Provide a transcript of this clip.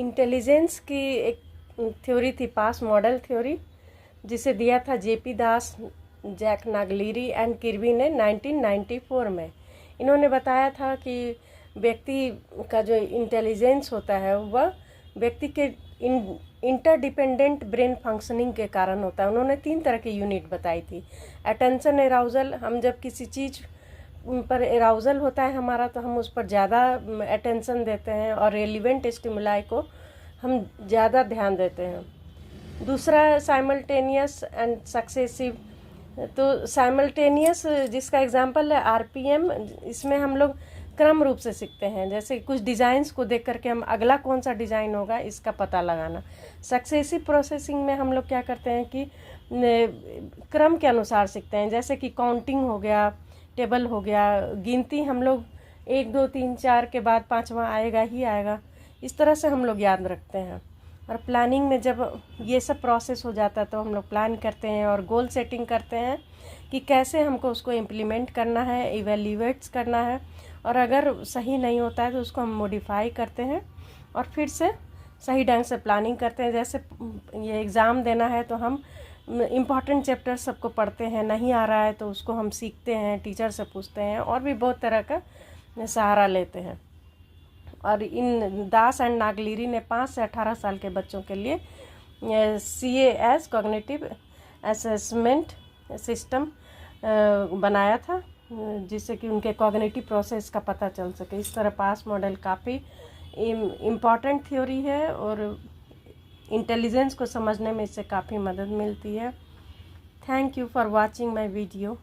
Intelligence की एक theory थी, पास मॉडल थ्योरी, जिसे दिया था JP Das, Jack Naglieri and Kirby ने 1994 में। इन्होंने बताया था कि व्यक्ति का जो इंटेलिजेंस होता है वह व्यक्ति के इंटरडिपेंडेंट ब्रेन फंक्शनिंग के कारण होता है। उन्होंने 3 तरह की यूनिट बताई थी। अटेंशन एराउजल, हम जब किसी चीज़ पर एराउजल होता है हमारा तो हम उस पर ज़्यादा अटेंशन देते हैं और रेलिवेंट स्टिमुलाई को हम ज़्यादा ध्यान देते हैं। दूसरा साइमल्टेनियस एंड सक्सेसिव। तो साइमल्टेनियस जिसका एग्जांपल है आरपीएम, इसमें हम लोग क्रम रूप से सीखते हैं, जैसे कुछ डिज़ाइंस को देख करके हम अगला कौन सा डिज़ाइन होगा इसका पता लगाना। सक्सेसिव प्रोसेसिंग में हम लोग क्या करते हैं कि क्रम के अनुसार सीखते हैं, जैसे कि काउंटिंग हो गया, टेबल हो गया, गिनती हम लोग 1 2 3 4 के बाद 5वां आएगा ही आएगा, इस तरह से हम लोग याद रखते हैं। और प्लानिंग में जब ये सब प्रोसेस हो जाता है तो हम लोग प्लान करते हैं और गोल सेटिंग करते हैं कि कैसे हमको उसको इम्प्लीमेंट करना है, इवेल्यूएट्स करना है, और अगर सही नहीं होता है तो उसको हम मॉडिफाई करते हैं और फिर से सही ढंग से प्लानिंग करते हैं। जैसे ये एग्ज़ाम देना है तो हम इम्पॉर्टेंट चैप्टर सबको पढ़ते हैं, नहीं आ रहा है तो उसको हम सीखते हैं, टीचर से पूछते हैं, और भी बहुत तरह का सहारा लेते हैं। और इन दास एंड नागलिरी ने 5 से 18 साल के बच्चों के लिए CAS कॉग्निटिव असेसमेंट सिस्टम बनाया था, जिससे कि उनके कॉग्निटिव प्रोसेस का पता चल सके। इस तरह पास मॉडल काफ़ी इम्पॉर्टेंट थ्योरी है और इंटेलिजेंस को समझने में इससे काफ़ी मदद मिलती है। Thank you for watching my video.